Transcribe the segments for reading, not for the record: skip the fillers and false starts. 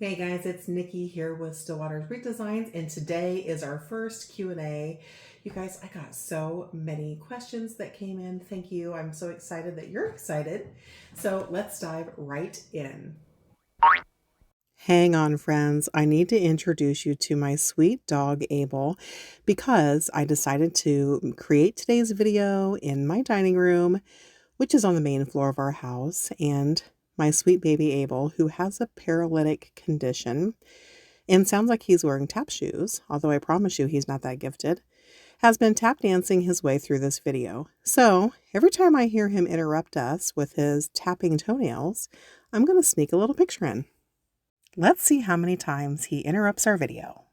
Hey guys, it's Nikki here with Stillwater's Wreath Designs, and today is our first Q&A. You guys, I got so many questions that came in. Thank you. I'm so excited that you're excited. So let's dive right in. Hang on, friends. I need to introduce you to my sweet dog, Abel, because I decided to create today's video in my dining room, which is on the main floor of our house, and my sweet baby Abel, who has a paralytic condition and sounds like he's wearing tap shoes, although I promise you he's not that gifted, has been tap dancing his way through this video. So every time I hear him interrupt us with his tapping toenails, I'm going to sneak a little picture in. Let's see how many times he interrupts our video.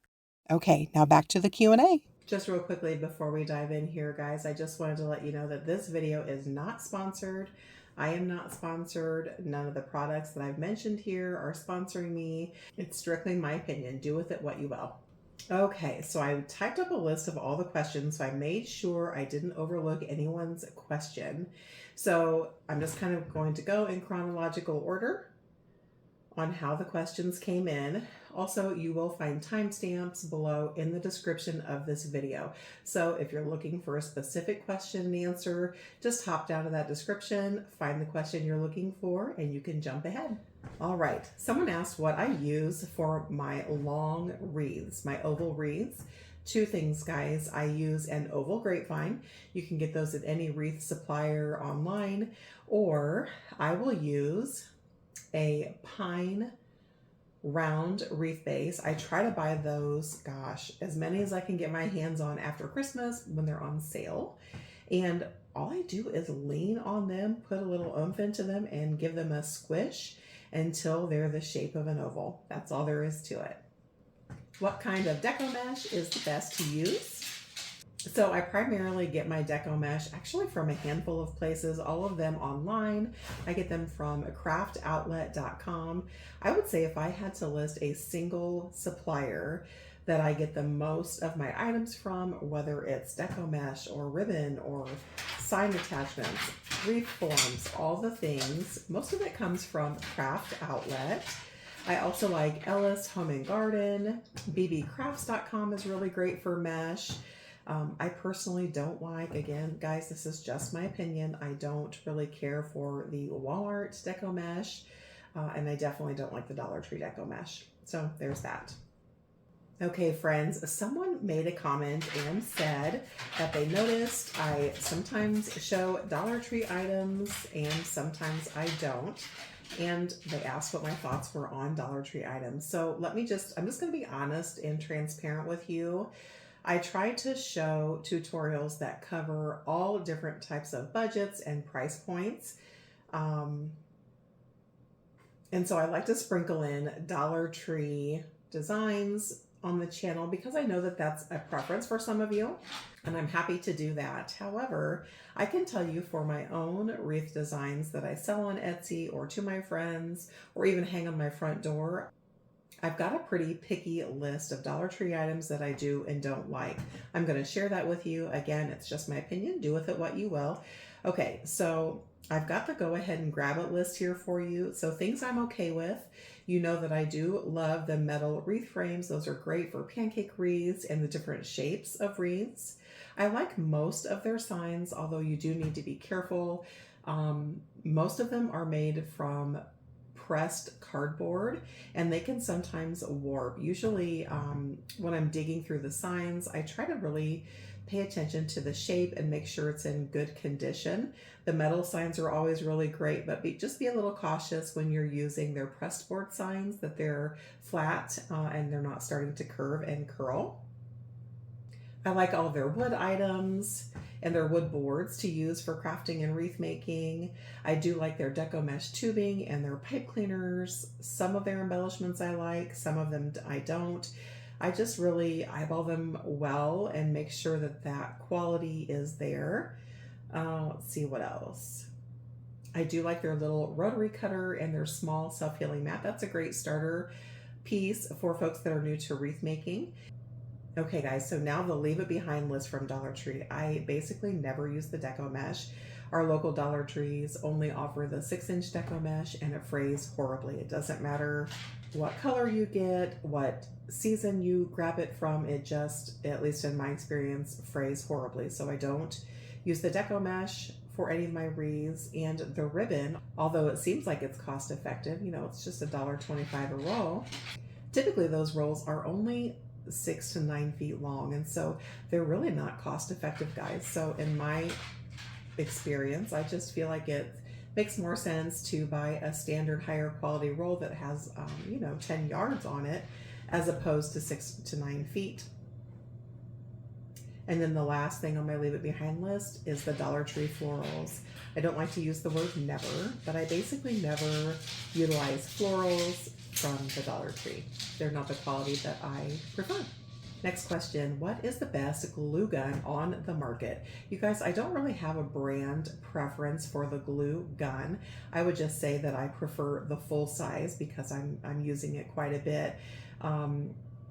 Okay, now back to the Q&A. Just real quickly before we dive in here, guys, I just wanted to let you know that this video is not sponsored. I am not sponsored. None of the products that I've mentioned here are sponsoring me. It's strictly my opinion. Do with it what you will. Okay, so I typed up a list of all the questions, so I made sure I didn't overlook anyone's question. So I'm just kind of going to go in chronological order on how the questions came in. Also, you will find timestamps below in the description of this video. So if you're looking for a specific question and answer, just hop down to that description, find the question you're looking for, and you can jump ahead. All right, someone asked what I use for my long wreaths, my oval wreaths. Two things, guys. I use an oval grapevine. You can get those at any wreath supplier online, or I will use a pine round wreath base. I try to buy those, gosh, as many as I can get my hands on after Christmas when they're on sale. And all I do is lean on them, put a little oomph into them, and give them a squish until they're the shape of an oval. That's all there is to it. What kind of deco mesh is the best to use? So I primarily get my deco mesh actually from a handful of places, all of them online. I get them from craftoutlet.com. I would say if I had to list a single supplier that I get the most of my items from, whether it's deco mesh or ribbon or sign attachments, wreath forms, all the things, most of it comes from Craft Outlet. I also like Ellis Home and Garden. bbcrafts.com is really great for mesh. I personally don't like, again, guys, this is just my opinion, I don't really care for the Walmart deco mesh, and I definitely don't like the Dollar Tree deco mesh. So there's that. Okay, friends, someone made a comment and said that they noticed I sometimes show Dollar Tree items and sometimes I don't. And they asked what my thoughts were on Dollar Tree items. So I'm just going to be honest and transparent with you. I try to show tutorials that cover all different types of budgets and price points. And so I like to sprinkle in Dollar Tree designs on the channel because I know that that's a preference for some of you, and I'm happy to do that. However, I can tell you for my own wreath designs that I sell on Etsy or to my friends or even hang on my front door, I've got a pretty picky list of Dollar Tree items that I do and don't like. I'm going to share that with you. Again, it's just my opinion. Do with it what you will. Okay, so I've got the go ahead and grab it list here for you. So things I'm okay with. You know that I do love the metal wreath frames. Those are great for pancake wreaths and the different shapes of wreaths. I like most of their signs, although you do need to be careful. Most of them are made from pressed cardboard and they can sometimes warp. Usually when I'm digging through the signs, I try to really pay attention to the shape and make sure it's in good condition. The metal signs are always really great, but just be a little cautious when you're using their pressed board signs that they're flat and they're not starting to curve and curl. I like all of their wood items and their wood boards to use for crafting and wreath making. I do like their deco mesh tubing and their pipe cleaners. Some of their embellishments I like, some of them I don't. I just really eyeball them well and make sure that that quality is there. Let's see what else. I do like their little rotary cutter and their small self-healing mat. That's a great starter piece for folks that are new to wreath making. Okay guys, so now the leave it behind list from Dollar Tree. I basically never use the deco mesh. Our local Dollar Trees only offer the 6-inch deco mesh, and it frays horribly. It doesn't matter what color you get, what season you grab it from, it just, at least in my experience, frays horribly. So I don't use the deco mesh for any of my wreaths. And the ribbon, although it seems like it's cost effective, you know, it's just $1.25 a roll. Typically those rolls are only 6 to 9 feet long, and so they're really not cost effective, guys. So in my experience, I just feel like it makes more sense to buy a standard higher quality roll that has, you know, 10 yards on it, as opposed to 6 to 9 feet. And then the last thing on my leave it behind list is the Dollar Tree florals. I don't like to use the word never, but I basically never utilize florals from the Dollar Tree. They're not the quality that I prefer. Next question, what is the best glue gun on the market? You guys, I don't really have a brand preference for the glue gun. I would just say that I prefer the full size because I'm using it quite a bit.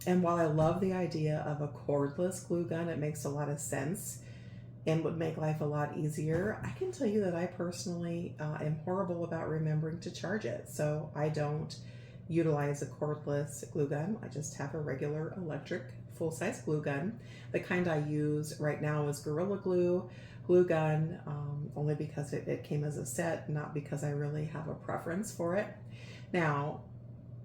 And while I love the idea of a cordless glue gun, it makes a lot of sense and would make life a lot easier. I can tell you that I personally am horrible about remembering to charge it. So I don't utilize a cordless glue gun. I just have a regular electric full-size glue gun. The kind I use right now is Gorilla Glue gun, only because it came as a set, not because I really have a preference for it. Now,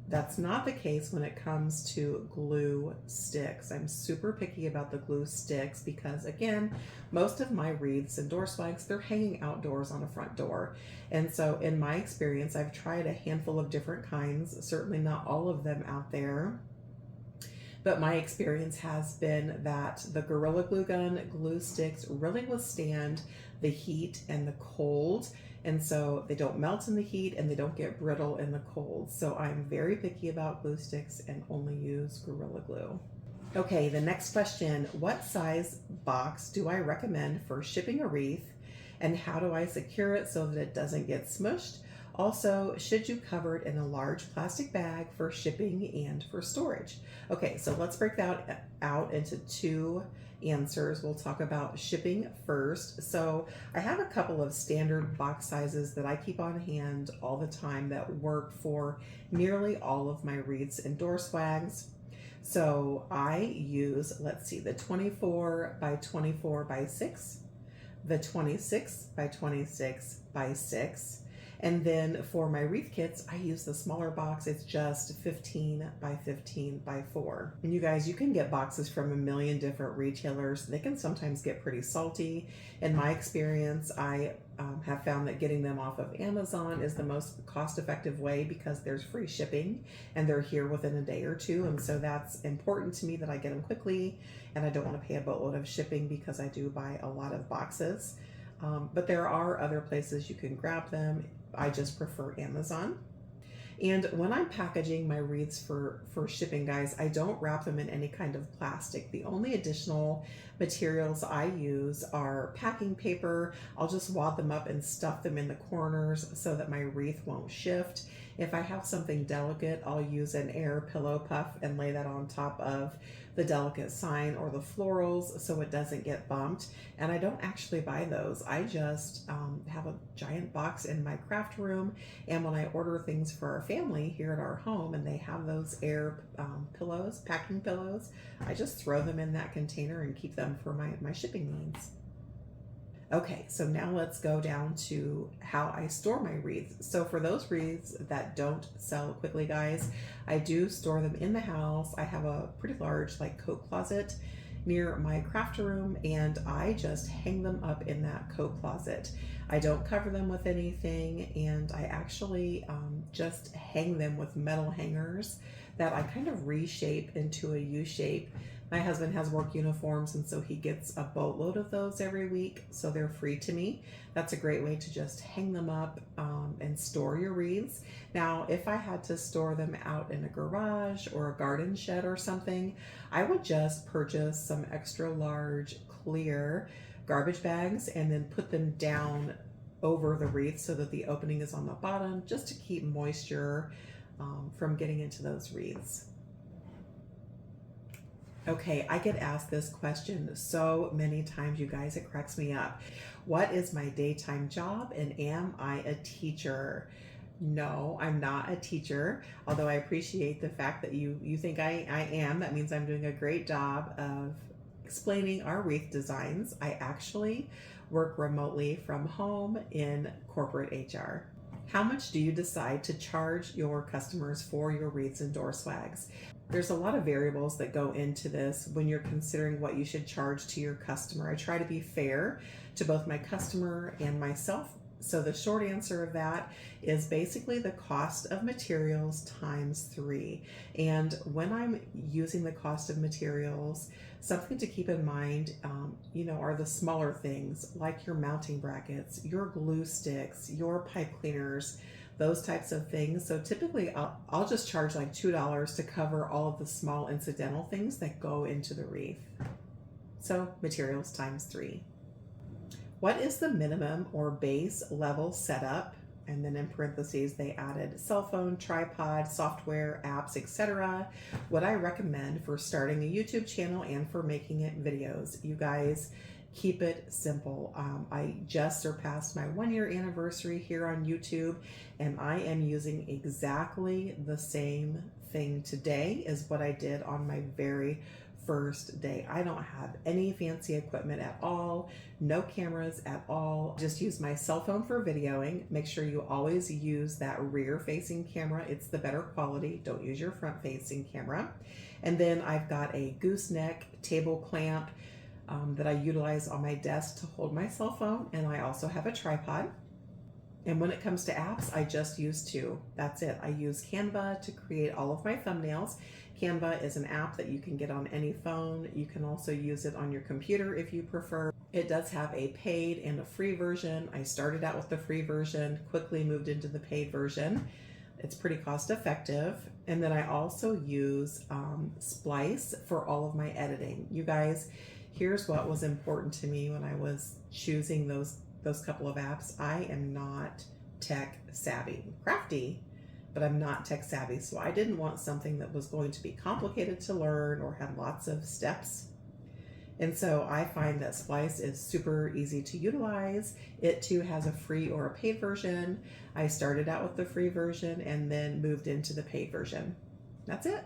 that's not the case when it comes to glue sticks. I'm super picky about the glue sticks because, again, most of my wreaths and door swags, they're hanging outdoors on a front door. And so in my experience, I've tried a handful of different kinds, certainly not all of them out there. But my experience has been that the Gorilla Glue gun glue sticks really withstand the heat and the cold. And so they don't melt in the heat and they don't get brittle in the cold. So I'm very picky about glue sticks and only use Gorilla Glue. Okay, the next question, what size box do I recommend for shipping a wreath, and how do I secure it so that it doesn't get smushed? Also, should you cover it in a large plastic bag for shipping and for storage? Okay, so let's break that out into two answers. We'll talk about shipping first. So I have a couple of standard box sizes that I keep on hand all the time that work for nearly all of my wreaths and door swags. So I use, let's see, the 24 by 24 by 6, the 26 by 26 by 6, and then for my wreath kits, I use the smaller box. It's just 15 by 15 by 4. And you guys, you can get boxes from a million different retailers. They can sometimes get pretty salty. In my experience, I have found that getting them off of Amazon is the most cost-effective way because there's free shipping and they're here within a day or two. And so that's important to me that I get them quickly, and I don't want to pay a boatload of shipping because I do buy a lot of boxes. But there are other places you can grab them. I just prefer Amazon. And when I'm packaging my wreaths for shipping, guys, I don't wrap them in any kind of plastic. The only additional materials I use are packing paper. I'll just wad them up and stuff them in the corners so that my wreath won't shift. If I have something delicate, I'll use an air pillow puff and lay that on top of the delicate sign or the florals so it doesn't get bumped. And I don't actually buy those. I just have a giant box in my craft room, and when I order things for our family here at our home and they have those air pillows, packing pillows, I just throw them in that container and keep them for my shipping needs. Okay, so now let's go down to how I store my wreaths. So for those wreaths that don't sell quickly, guys, I do store them in the house. I have a pretty large coat closet near my craft room, and I just hang them up in that coat closet. I don't cover them with anything, and I actually just hang them with metal hangers that I kind of reshape into a U shape. My husband has work uniforms, and so he gets a boatload of those every week, so they're free to me. That's a great way to just hang them up and store your wreaths. Now, if I had to store them out in a garage or a garden shed or something, I would just purchase some extra large clear garbage bags and then put them down over the wreath so that the opening is on the bottom, just to keep moisture from getting into those wreaths. Okay, I get asked this question so many times, you guys, it cracks me up. What is my daytime job and am I a teacher? No, I'm not a teacher, although I appreciate the fact that you think I am. That means I'm doing a great job of explaining our wreath designs. I actually work remotely from home in corporate HR. How much do you decide to charge your customers for your wreaths and door swags? There's a lot of variables that go into this when you're considering what you should charge to your customer. I try to be fair to both my customer and myself. So the short answer of that is basically the cost of materials times 3. And when I'm using the cost of materials, something to keep in mind, are the smaller things like your mounting brackets, your glue sticks, your pipe cleaners, those types of things. So typically I'll just charge like $2 to cover all of the small incidental things that go into the wreath. So materials times 3. What is the minimum or base level setup? And then in parentheses, they added cell phone, tripod, software, apps, etc. What I recommend for starting a YouTube channel and for making it videos. You guys, keep it simple. I just surpassed my 1-year anniversary here on YouTube, and I am using exactly the same thing today as what I did on my very first day. I don't have any fancy equipment at all, no cameras at all. Just use my cell phone for videoing. Make sure you always use that rear facing camera. It's the better quality. Don't use your front facing camera. And then I've got a gooseneck table clamp that I utilize on my desk to hold my cell phone, and I also have a tripod. And when it comes to apps, I just use 2. That's it. I use Canva to create all of my thumbnails. Canva is an app that you can get on any phone. You can also use it on your computer if you prefer. It does have a paid and a free version. I started out with the free version, quickly moved into the paid version. It's pretty cost effective. And then I also use Splice for all of my editing. You guys, here's what was important to me when I was choosing those couple of apps. I am not tech savvy. I'm crafty, but I'm not tech savvy. So I didn't want something that was going to be complicated to learn or had lots of steps. And so I find that Splice is super easy to utilize. It too has a free or a paid version. I started out with the free version and then moved into the paid version. That's it.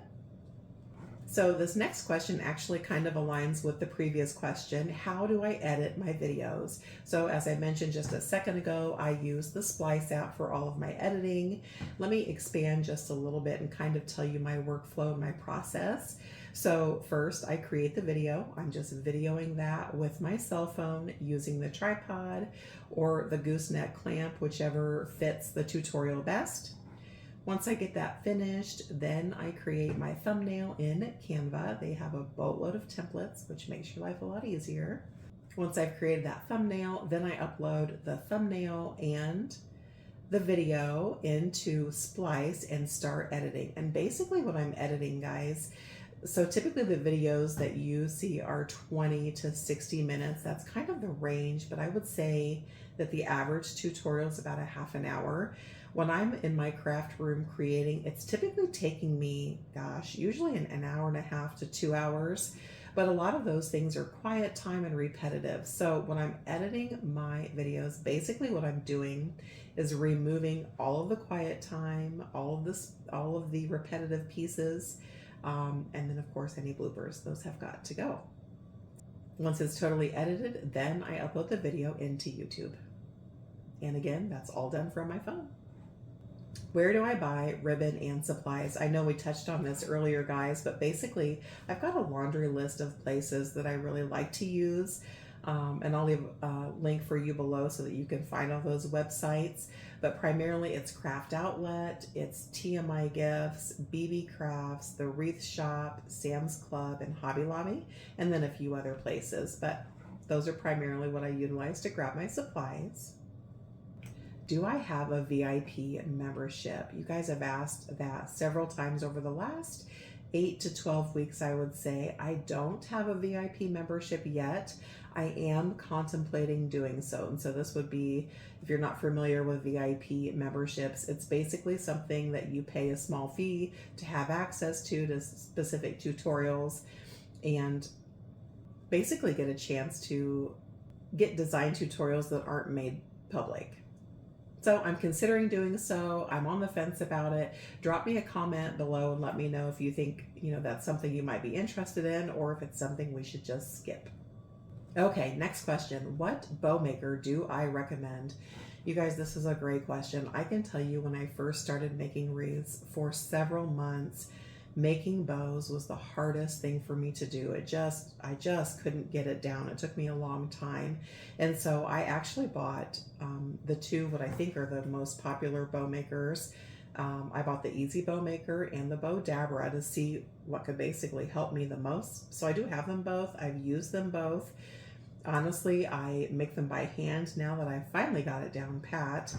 So this next question actually kind of aligns with the previous question. How do I edit my videos? So as I mentioned just a second ago, I use the Splice app for all of my editing. Let me expand just a little bit and kind of tell you my workflow and my process. So first I create the video. I'm just videoing that with my cell phone using the tripod or the gooseneck clamp, whichever fits the tutorial best. Once I get that finished, then I create my thumbnail in Canva. They have a boatload of templates, which makes your life a lot easier. Once I've created that thumbnail, then I upload the thumbnail and the video into Splice and start editing. And basically what I'm editing, guys, so typically the videos that you see are 20 to 60 minutes. That's kind of the range, but I would say that the average tutorial is about a half an hour. When I'm in my craft room creating, it's typically taking me, usually an hour and a half to 2 hours, but a lot of those things are quiet time and repetitive. So when I'm editing my videos, basically what I'm doing is removing all of the quiet time, all of the repetitive pieces, and then of course any bloopers, those have got to go. Once it's totally edited, then I upload the video into YouTube. And again, that's all done from my phone. Where do I buy ribbon and supplies? I know we touched on this earlier, guys, but basically I've got a laundry list of places that I really like to use. And I'll leave a link for you below so that you can find all those websites. But primarily it's Craft Outlet, it's TMI Gifts, BB Crafts, the Wreath Shop, Sam's Club, and Hobby Lobby, and then a few other places. But those are primarily what I utilize to grab my supplies. Do I have a VIP membership? You guys have asked that several times over the last 8 to 12 weeks, I would say. I don't have a VIP membership yet. I am contemplating doing so. And so this would be, if you're not familiar with VIP memberships, it's basically something that you pay a small fee to have access to specific tutorials. and basically get a chance to get design tutorials that aren't made public. So I'm considering doing so. I'm on the fence about it. Drop me a comment below and let me know if you think, that's something you might be interested in, or if it's something we should just skip. Okay, next question. What bow maker do I recommend? You guys, this is a great question. I can tell you when I first started making wreaths for several months, making bows was the hardest thing for me to do. I just couldn't get it down. It took me a long time. And so I actually bought the two, what I think are the most popular bow makers. I bought the Easy bow maker and the bow dabra to see what could basically help me the most. So I do have them both. I've used them both. Honestly, I make them by hand now that I finally got it down pat.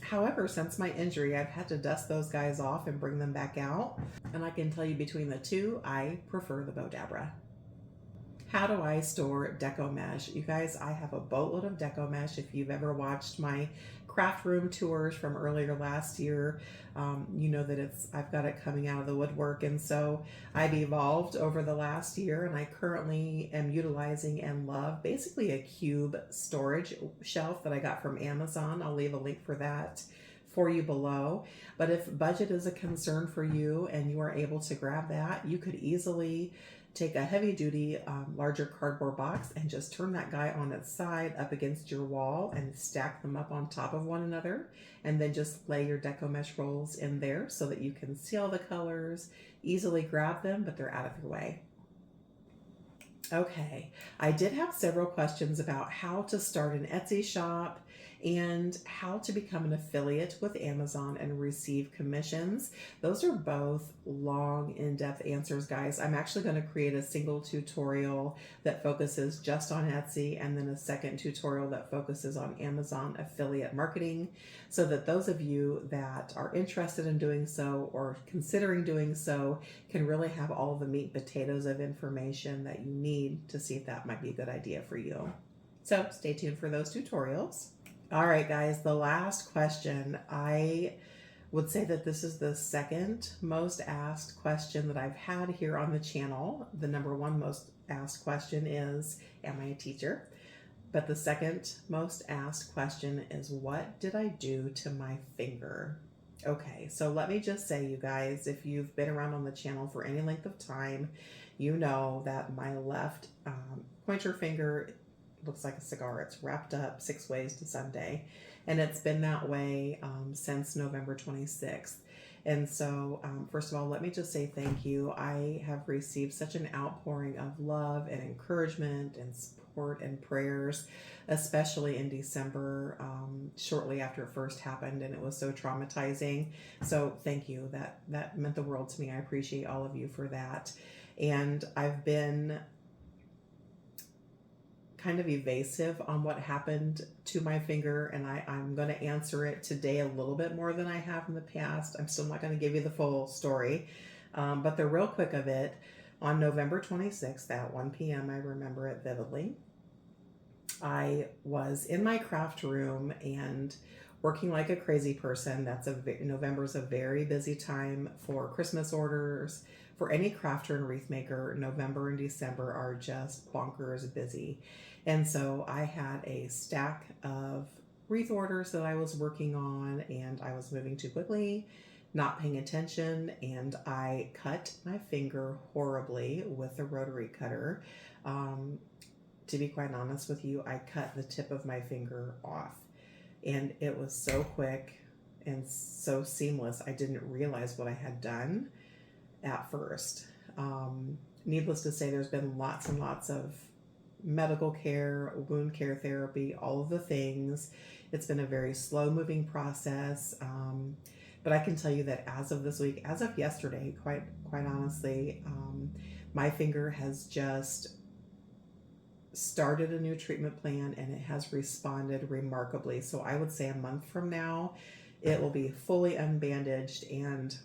However, since my injury, I've had to dust those guys off and bring them back out. And I can tell you between the two, I prefer the bow dabra. How do I store deco mesh? You guys, I have a boatload of deco mesh. If you've ever watched my craft room tours from earlier last year, you know that I've got it coming out of the woodwork. And so I've evolved over the last year, and I currently am utilizing and love basically a cube storage shelf that I got from Amazon. I'll leave a link for that for you below. But if budget is a concern for you and you are able to grab that, you could easily take a heavy duty, larger cardboard box and just turn that guy on its side up against your wall and stack them up on top of one another. And then just lay your deco mesh rolls in there so that you can see all the colors, easily grab them, but they're out of your way. Okay, I did have several questions about how to start an Etsy shop and how to become an affiliate with Amazon and receive commissions. Those are both long, in-depth answers, guys. I'm actually going to create a single tutorial that focuses just on Etsy, and then a second tutorial that focuses on Amazon affiliate marketing, so that those of you that are interested in doing so or considering doing so can really have all the meat and potatoes of information that you need to see if that might be a good idea for you. So stay tuned for those tutorials. All right, guys, the last question. I would say that this is the second most asked question that I've had here on the channel. The number one most asked question is, am I a teacher? But the second most asked question is, what did I do to my finger? Okay, so let me just say, you guys, if you've been around on the channel for any length of time, you know that my left pointer finger looks like a cigar. It's wrapped up 6 ways to Sunday, and it's been that way since November 26th. And so first of all, let me just say thank you. I have received such an outpouring of love and encouragement and support and prayers, especially in December, shortly after it first happened, and it was so traumatizing. So thank you. That meant the world to me. I appreciate all of you for that. And I've been kind of evasive on what happened to my finger, and I'm going to answer it today a little bit more than I have in the past. I'm still not going to give you the full story, but the real quick of it, on November 26th at 1 p.m., I remember it vividly. I was in my craft room and working like a crazy person. November's a very busy time for Christmas orders. For any crafter and wreath maker, November and December are just bonkers busy. And so I had a stack of wreath orders that I was working on, and I was moving too quickly, not paying attention, and I cut my finger horribly with a rotary cutter. To be quite honest with you, I cut the tip of my finger off, and it was so quick and so seamless. I didn't realize what I had done at first. Needless to say, there's been lots and lots of medical care, wound care therapy, all of the things. It's been a very slow moving process. But I can tell you that as of this week, as of yesterday, quite honestly, my finger has just started a new treatment plan, and it has responded remarkably. So I would say a month from now, it will be fully unbandaged, and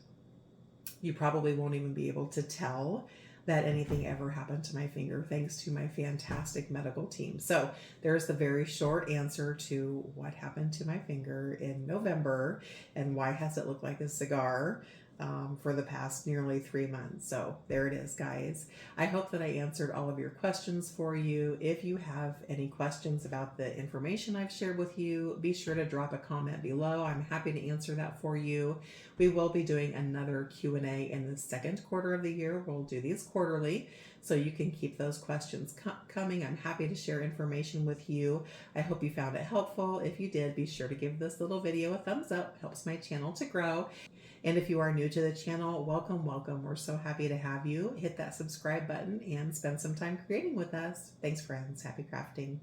you probably won't even be able to tell that anything ever happened to my finger, thanks to my fantastic medical team. So there's the very short answer to what happened to my finger in November and why has it looked like a cigar. for the past nearly 3 months. So there it is, guys. I hope that I answered all of your questions for you. If you have any questions about the information I've shared with you, be sure to drop a comment below. I'm happy to answer that for you. We will be doing another Q&A in the second quarter of the year. We'll do these quarterly, so you can keep those questions coming. I'm happy to share information with you. I hope you found it helpful. If you did, be sure to give this little video a thumbs up. Helps my channel to grow. And if you are new to the channel, welcome, welcome. We're so happy to have you. Hit that subscribe button and spend some time creating with us. Thanks, friends. Happy crafting.